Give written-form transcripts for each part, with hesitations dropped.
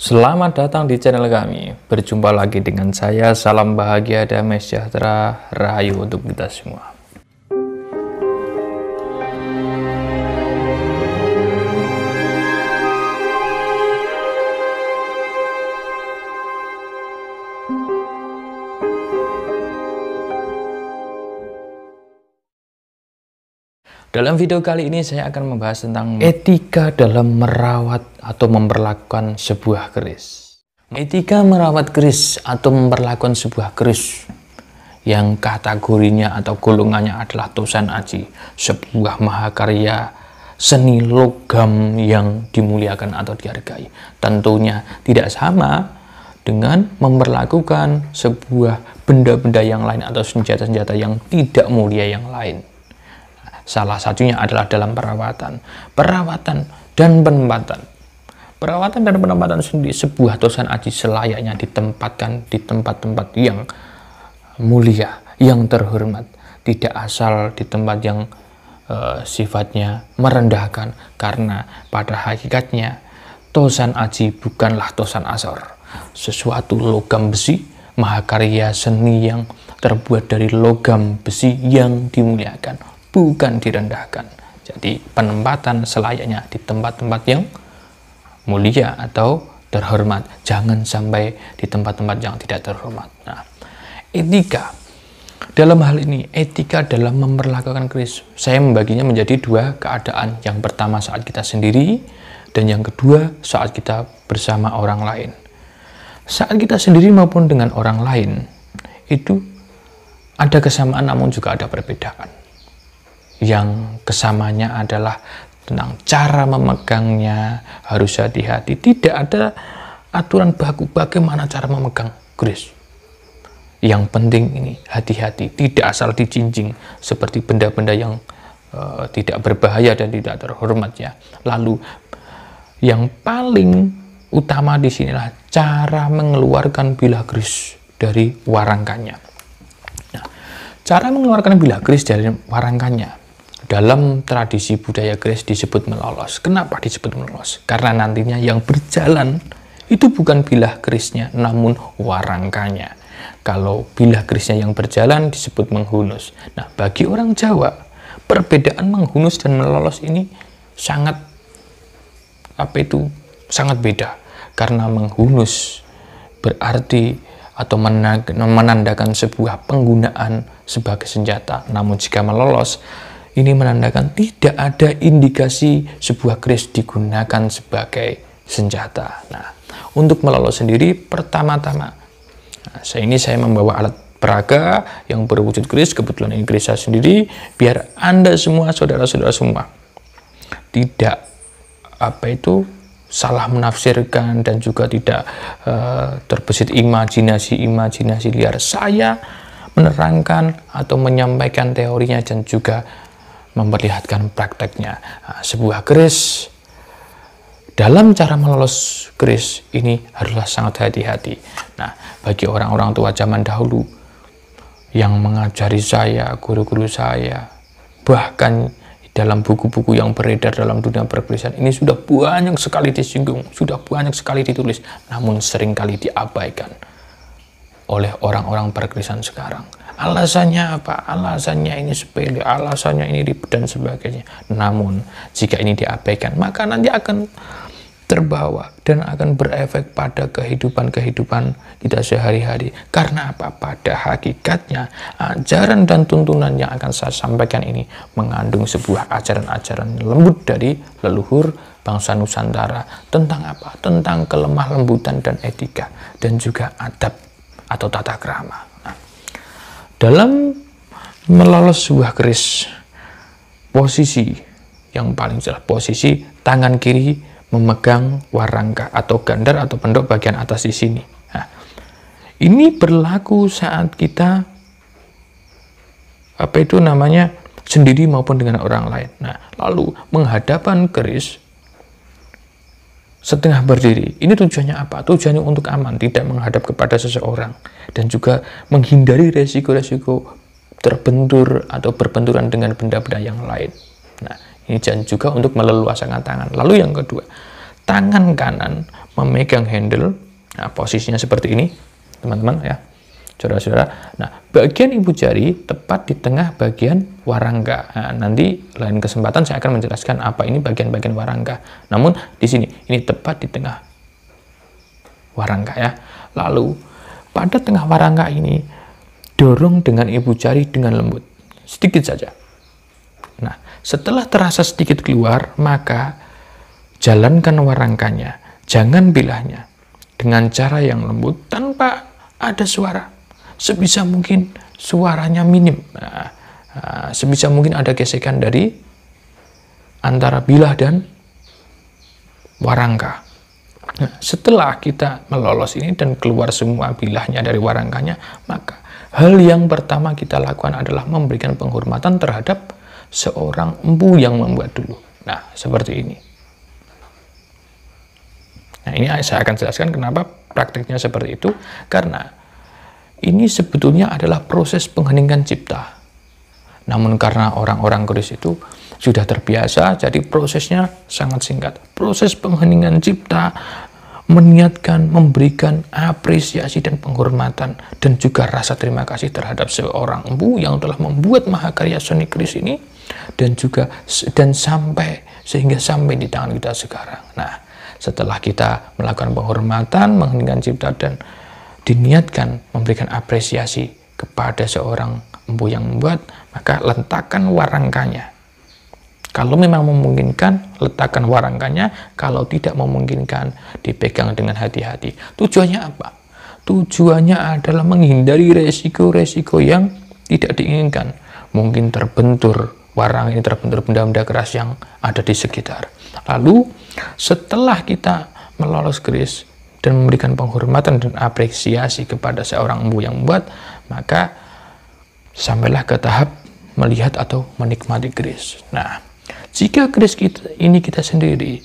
Selamat datang di channel kami. Berjumpa lagi dengan saya. Salam bahagia, damai sejahtera, rahayu untuk kita semua. Dalam video kali ini saya akan membahas tentang etika dalam merawat atau memperlakukan sebuah keris. Etika merawat keris atau memperlakukan sebuah keris yang kategorinya atau golongannya adalah Tosan Aji, sebuah mahakarya seni logam yang dimuliakan atau dihargai. Tentunya tidak sama dengan memperlakukan sebuah benda-benda yang lain atau senjata-senjata yang tidak mulia yang lain. Salah satunya adalah dalam perawatan dan penempatan. Perawatan dan penempatan sendiri sebuah Tosan Aji selayaknya ditempatkan di tempat-tempat yang mulia, yang terhormat, tidak asal di tempat yang sifatnya merendahkan, karena pada hakikatnya Tosan Aji bukanlah Tosan Asor, sesuatu logam besi, mahakarya seni yang terbuat dari logam besi yang dimuliakan, bukan direndahkan. Jadi penempatan selayaknya di tempat-tempat yang mulia atau terhormat, jangan sampai di tempat-tempat yang tidak terhormat. Nah, etika dalam hal ini, etika dalam memperlakukan keris, saya membaginya menjadi dua keadaan. Yang pertama saat kita sendiri, dan yang kedua saat kita bersama orang lain. Saat kita sendiri maupun dengan orang lain, itu ada kesamaan namun juga ada perbedaan. Yang kesamanya adalah tentang cara memegangnya, harus hati-hati. Tidak ada aturan baku bagaimana cara memegang keris. Yang penting ini hati-hati, tidak asal dijinjing seperti benda-benda yang tidak berbahaya dan tidak terhormat ya. Lalu yang paling utama di sinilah cara mengeluarkan bilah keris dari warangkannya. Nah, cara mengeluarkan bilah keris dari warangkannya dalam tradisi budaya keris disebut melolos. Kenapa disebut melolos? Karena nantinya yang berjalan itu bukan bilah kerisnya, namun warangkanya. Kalau bilah kerisnya yang berjalan disebut menghunus. Nah, bagi orang Jawa, perbedaan menghunus dan melolos ini sangat sangat beda. Karena menghunus berarti atau menandakan sebuah penggunaan sebagai senjata. Namun jika melolos, ini menandakan tidak ada indikasi sebuah keris digunakan sebagai senjata. Nah, untuk melolos sendiri, pertama-tama, saya membawa alat peraga yang berwujud keris. Kebetulan ini keris saya sendiri, biar Anda semua, saudara-saudara semua, tidak salah menafsirkan dan juga tidak terbesit imajinasi liar. Saya menerangkan atau menyampaikan teorinya dan juga memperlihatkan prakteknya. Nah, sebuah keris, dalam cara melolos keris ini haruslah sangat hati-hati. Nah, bagi orang-orang tua zaman dahulu yang mengajari saya, guru-guru saya, bahkan dalam buku-buku yang beredar dalam dunia perkerisan ini sudah banyak sekali disinggung, sudah banyak sekali ditulis, namun seringkali diabaikan oleh orang-orang perkerisan sekarang. Alasannya apa? Alasannya ini sepele, alasannya ini ribet dan sebagainya. Namun jika ini diabaikan, maka nanti akan terbawa dan akan berefek pada kehidupan kita sehari-hari. Karena apa? Pada hakikatnya ajaran dan tuntunan yang akan saya sampaikan ini mengandung sebuah ajaran-ajaran lembut dari leluhur bangsa Nusantara. Tentang apa? Tentang kelemah lembutan dan etika, dan juga adab atau tata krama. Dalam melolos sebuah keris, posisi yang paling jelas, posisi tangan kiri memegang warangka atau gandar atau pendok bagian atas di sini. Nah, ini berlaku saat kita sendiri maupun dengan orang lain. Nah, lalu menghadapkan keris setengah berdiri. Ini tujuannya apa? Tujuannya untuk aman, tidak menghadap kepada seseorang, dan juga menghindari resiko-resiko terbentur atau berbenturan dengan benda-benda yang lain. Nah, ini dan juga untuk meleluaskan tangan. Lalu yang kedua, tangan kanan memegang handle. Nah, posisinya seperti ini, teman-teman ya, saudara-saudara. Nah, bagian ibu jari tepat di tengah bagian warangka. Nah, nanti lain kesempatan saya akan menjelaskan apa ini bagian-bagian warangka. Namun di sini, ini tepat di tengah warangka ya. Lalu pada tengah warangka ini dorong dengan ibu jari dengan lembut, sedikit saja. Nah, setelah terasa sedikit keluar, maka jalankan warangkanya, jangan bilahnya, dengan cara yang lembut tanpa ada suara. Sebisa mungkin suaranya minim. Sebisa mungkin ada gesekan dari antara bilah dan warangka. Nah, setelah kita melolos ini dan keluar semua bilahnya dari warangkanya, maka hal yang pertama kita lakukan adalah memberikan penghormatan terhadap seorang empu yang membuat dulu. Nah, seperti ini. Nah, ini saya akan jelaskan kenapa praktiknya seperti itu, karena ini sebetulnya adalah proses pengheningan cipta. Namun karena orang-orang keris itu sudah terbiasa, jadi prosesnya sangat singkat. Proses pengheningan cipta meniatkan, memberikan apresiasi dan penghormatan dan juga rasa terima kasih terhadap seorang empu yang telah membuat mahakarya seni keris ini dan sehingga sampai di tangan kita sekarang. Nah, setelah kita melakukan penghormatan, mengheningkan cipta dan diniatkan memberikan apresiasi kepada seorang empu yang membuat, maka letakkan warangkanya. Kalau memang memungkinkan, letakkan warangkanya. Kalau tidak memungkinkan, dipegang dengan hati-hati. Tujuannya apa? Tujuannya adalah menghindari resiko-resiko yang tidak diinginkan. Mungkin terbentur, warang ini terbentur benda-benda keras yang ada di sekitar. Lalu, setelah kita melolos keris dan memberikan penghormatan dan apresiasi kepada seorang empu yang membuat, maka sampailah ke tahap melihat atau menikmati keris. Nah, jika keris kita sendiri,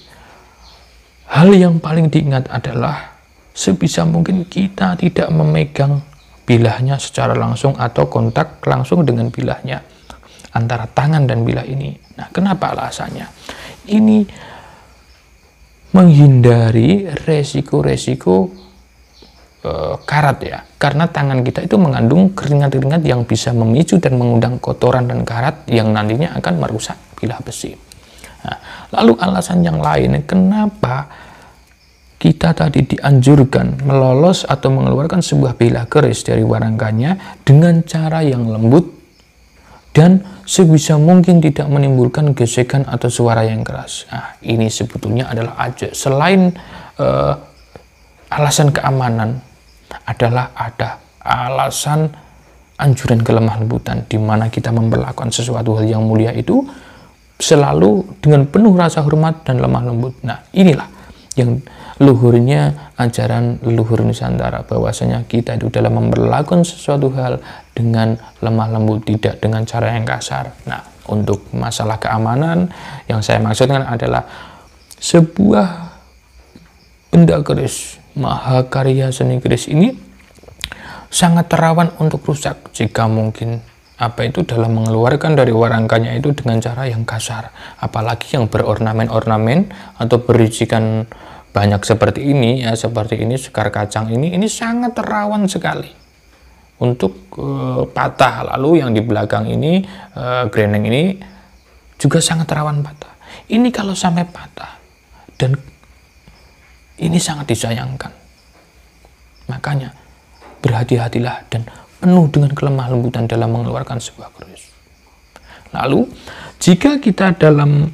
hal yang paling diingat adalah sebisa mungkin kita tidak memegang bilahnya secara langsung atau kontak langsung dengan bilahnya antara tangan dan bilah ini. Nah, kenapa alasannya? Ini menghindari resiko-resiko karat ya, karena tangan kita itu mengandung keringat-keringat yang bisa memicu dan mengundang kotoran dan karat yang nantinya akan merusak bilah besi. Nah, lalu alasan yang lain kenapa kita tadi dianjurkan melolos atau mengeluarkan sebuah bilah keris dari warangkanya dengan cara yang lembut dan sebisa mungkin tidak menimbulkan gesekan atau suara yang keras. Nah, ini sebetulnya adalah selain alasan keamanan, adalah ada alasan anjuran kelemah lembutan, di mana kita memperlakukan sesuatu hal yang mulia itu selalu dengan penuh rasa hormat dan lemah lembut. Nah, inilah yang luhurnya ajaran leluhur Nusantara, bahwasanya kita itu dalam memperlakukan sesuatu hal dengan lemah lembut, tidak dengan cara yang kasar. Nah, untuk masalah keamanan yang saya maksudkan adalah sebuah benda keris, mahakarya seni keris ini sangat rawan untuk rusak jika mungkin dalam mengeluarkan dari warangkanya itu dengan cara yang kasar, apalagi yang berornamen-ornamen atau berisikan banyak seperti ini ya, seperti ini sekar kacang ini sangat rawan sekali untuk patah. Lalu yang di belakang ini greneng ini juga sangat rawan patah. Ini kalau sampai patah, dan ini sangat disayangkan, makanya berhati-hatilah dan penuh dengan kelemah lembutan dalam mengeluarkan sebuah keris. Lalu jika kita dalam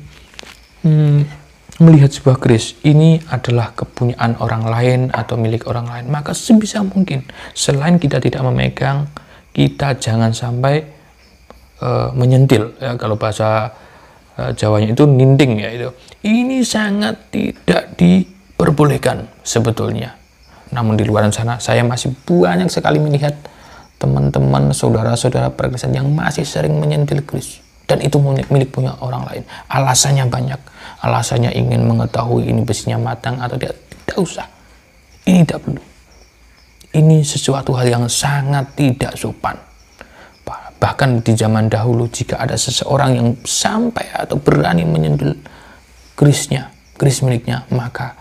melihat sebuah keris ini adalah kepunyaan orang lain atau milik orang lain, maka sebisa mungkin selain kita tidak memegang, kita jangan sampai menyentil ya, kalau bahasa Jawanya itu ninding ya itu. Ini sangat tidak diperbolehkan sebetulnya. Namun di luar sana saya masih banyak sekali melihat teman-teman, saudara-saudara perkerisan yang masih sering menyentil keris, dan itu milik punya orang lain. Alasannya banyak. Alasannya ingin mengetahui ini besinya matang atau tidak. Tidak usah. Ini tidak perlu. Ini sesuatu hal yang sangat tidak sopan. Bahkan di zaman dahulu, jika ada seseorang yang sampai atau berani menyentil keris miliknya, maka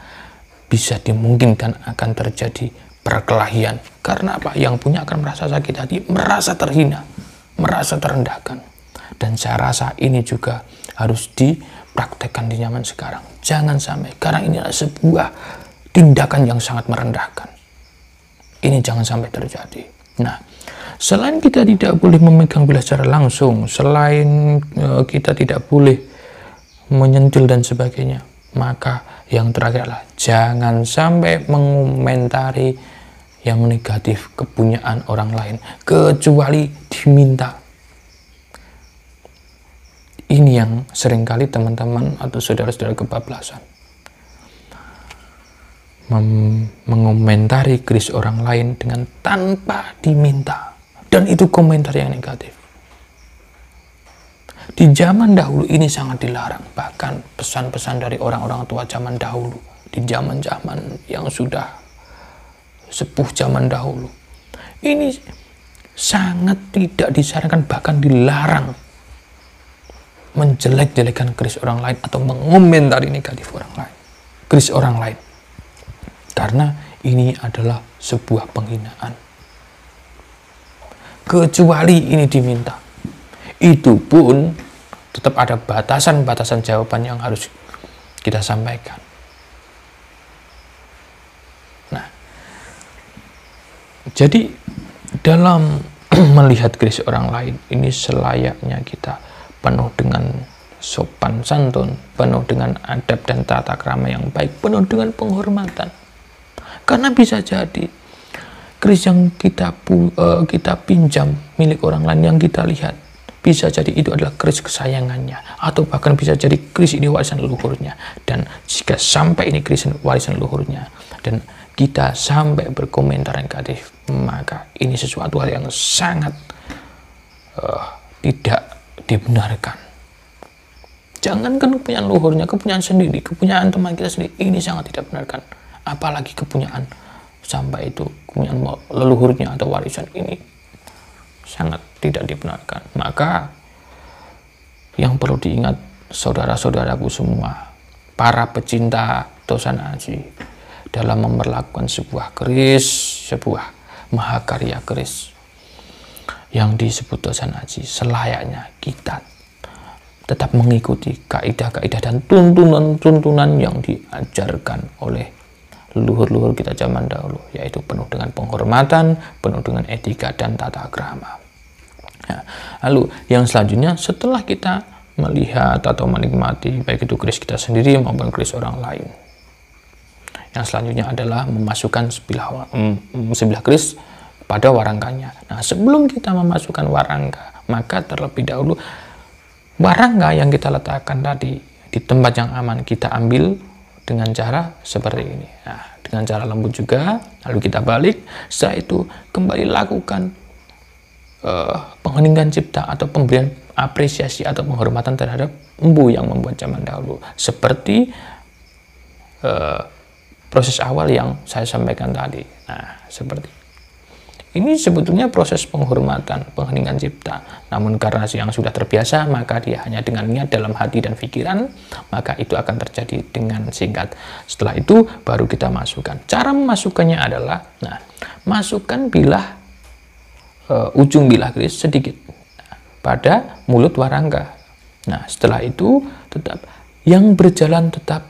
bisa dimungkinkan akan terjadi perkelahian. Karena apa? Yang punya akan merasa sakit hati, merasa terhina, merasa terendahkan. Dan saya rasa ini juga harus dipraktekkan di zaman sekarang. Jangan sampai, karena ini adalah sebuah tindakan yang sangat merendahkan. Ini jangan sampai terjadi. Nah, selain kita tidak boleh memegang bila secara langsung, selain kita tidak boleh menyentil dan sebagainya, maka yang terakhir adalah jangan sampai mengomentari yang negatif kepunyaan orang lain, kecuali diminta. Ini yang seringkali teman-teman atau saudara-saudara kebablasan. Mengomentari keris orang lain dengan tanpa diminta. Dan itu komentar yang negatif. Di zaman dahulu ini sangat dilarang. Bahkan pesan-pesan dari orang-orang tua zaman dahulu. Di zaman-zaman yang sudah sepuh zaman dahulu. Ini sangat tidak disarankan, bahkan dilarang. Menjelek-jelekan keris orang lain atau mengomentari negatif orang lain. Keris orang lain. Karena ini adalah sebuah penghinaan. Kecuali ini diminta. Itu pun tetap ada batasan-batasan jawaban yang harus kita sampaikan. Nah, jadi dalam melihat keris orang lain, ini selayaknya kita penuh dengan sopan santun, penuh dengan adab dan tata krama yang baik, penuh dengan penghormatan. Karena bisa jadi keris yang kita pinjam milik orang lain yang kita lihat, bisa jadi itu adalah keris kesayangannya, atau bahkan bisa jadi keris ini warisan leluhurnya. Dan jika sampai ini keris warisan leluhurnya dan kita sampai berkomentar negatif, maka ini sesuatu hal yang sangat tidak dibenarkan. Jangankan kepunyaan leluhurnya, kepunyaan sendiri, kepunyaan teman kita sendiri, ini sangat tidak dibenarkan. Apalagi kepunyaan sampai itu, kepunyaan leluhurnya atau warisan, ini sangat tidak dibenarkan. Maka yang perlu diingat saudara-saudaraku semua, para pecinta Tosan Aji, dalam memperlakukan sebuah keris, sebuah mahakarya keris yang disebut Tosan Aji, selayaknya kita tetap mengikuti kaidah-kaidah dan tuntunan-tuntunan yang diajarkan oleh leluhur-leluhur kita zaman dahulu, yaitu penuh dengan penghormatan, penuh dengan etika dan tata krama. Nah, lalu yang selanjutnya, setelah kita melihat atau menikmati baik itu keris kita sendiri maupun keris orang lain, yang selanjutnya adalah memasukkan sebilah keris pada warangganya. Nah, sebelum kita memasukkan warangga, maka terlebih dahulu warangga yang kita letakkan tadi di tempat yang aman kita ambil dengan cara seperti ini. Nah, dengan cara lembut juga, lalu kita balik. Setelah itu kembali lakukan pengheningkan cipta atau pemberian apresiasi atau penghormatan terhadap empu yang membuat zaman dahulu. Seperti proses awal yang saya sampaikan tadi. Nah, seperti ini sebetulnya proses penghormatan, pengheningan cipta. Namun karena yang sudah terbiasa, maka dia hanya dengan niat dalam hati dan pikiran, maka itu akan terjadi dengan singkat. Setelah itu baru kita masukkan. Cara memasukkannya adalah, nah, masukkan bilah ujung bilah keris sedikit pada mulut warangga. Nah, setelah itu tetap yang berjalan tetap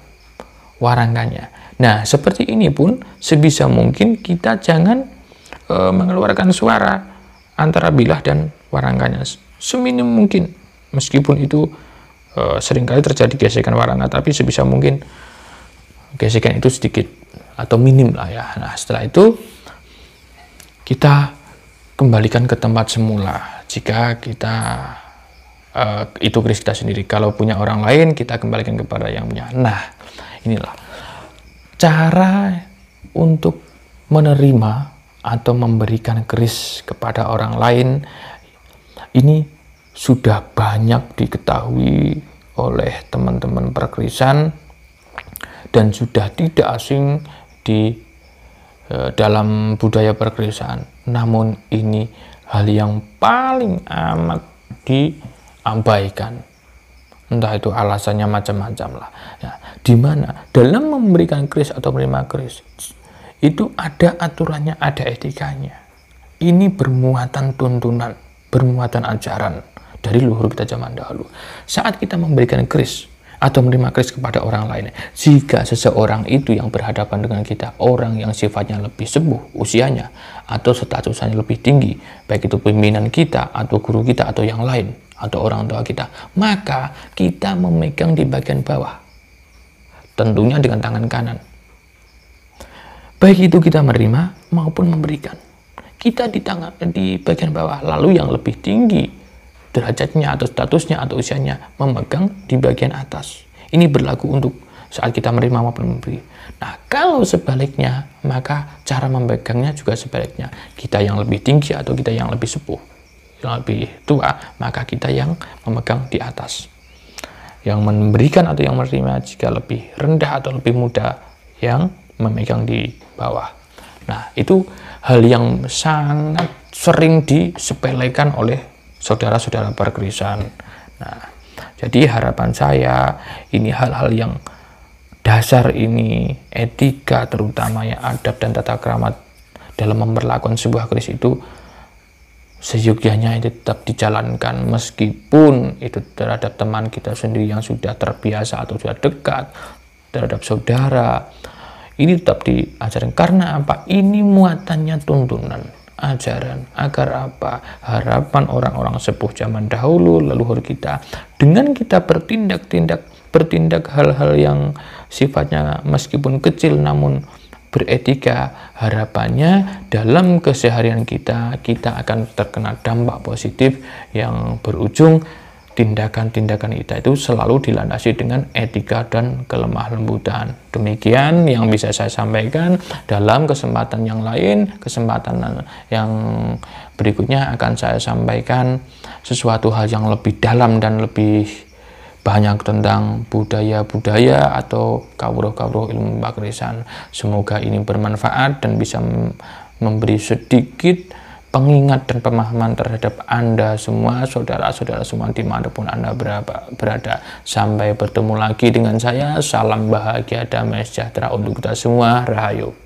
warangganya. Nah, seperti ini pun sebisa mungkin kita jangan mengeluarkan suara antara bilah dan warangganya seminim mungkin, meskipun itu seringkali terjadi gesekan warangga, tapi sebisa mungkin gesekan itu sedikit atau minim lah ya. Nah, setelah itu kita kembalikan ke tempat semula. Jika kita itu keris kita sendiri, kalau punya orang lain kita kembalikan kepada yang punya. Nah, inilah cara untuk menerima atau memberikan keris kepada orang lain. Ini sudah banyak diketahui oleh teman-teman perkerisan dan sudah tidak asing di dalam budaya perkerisan. Namun ini hal yang paling amat diabaikan. Entah itu alasannya macam-macam lah. Ya, di mana dalam memberikan kris atau menerima kris itu ada aturannya, ada etikanya. Ini bermuatan tuntunan, bermuatan ajaran dari luhur kita zaman dahulu. Saat kita memberikan kris atau menerima kris kepada orang lain, jika seseorang itu yang berhadapan dengan kita, orang yang sifatnya lebih sepuh usianya atau statusnya lebih tinggi, baik itu pimpinan kita atau guru kita atau yang lain atau orang tua kita, maka kita memegang di bagian bawah, tentunya dengan tangan kanan. Baik itu kita menerima maupun memberikan, kita di bagian bawah, lalu yang lebih tinggi derajatnya atau statusnya atau usianya memegang di bagian atas. Ini berlaku untuk saat kita menerima maupun memberi. Nah, kalau sebaliknya, maka cara memegangnya juga sebaliknya. Kita yang lebih tinggi atau kita yang lebih sepuh, yang lebih tua, maka kita yang memegang di atas. Yang memberikan atau yang menerima jika lebih rendah atau lebih muda, yang memegang di bawah. Nah, itu hal yang sangat sering disepelekan oleh saudara-saudara berkrisan. Nah, jadi harapan saya ini hal-hal yang dasar ini, etika terutama ya, adab dan tata kramat dalam memperlakukan sebuah kris itu seyogyanya itu tetap dijalankan, meskipun itu terhadap teman kita sendiri yang sudah terbiasa atau sudah dekat, terhadap saudara. Ini tetap diajarkan. Karena apa? Ini muatannya tuntunan, ajaran, agar apa? Harapan orang-orang sepuh zaman dahulu, leluhur kita, dengan kita bertindak hal-hal yang sifatnya meskipun kecil namun beretika, harapannya dalam keseharian kita akan terkena dampak positif yang berujung tindakan-tindakan kita itu selalu dilandasi dengan etika dan kelemah lembutan. Demikian yang bisa saya sampaikan. Dalam kesempatan yang lain, kesempatan yang berikutnya akan saya sampaikan sesuatu hal yang lebih dalam dan lebih banyak tentang budaya-budaya atau kawruh-kawruh ilmu pakrisan. Semoga ini bermanfaat dan bisa memberi sedikit pengingat dan pemahaman terhadap Anda semua, saudara-saudara semua dimanapun Anda berada. Sampai bertemu lagi dengan saya. Salam bahagia, damai sejahtera untuk kita semua. Rahayu.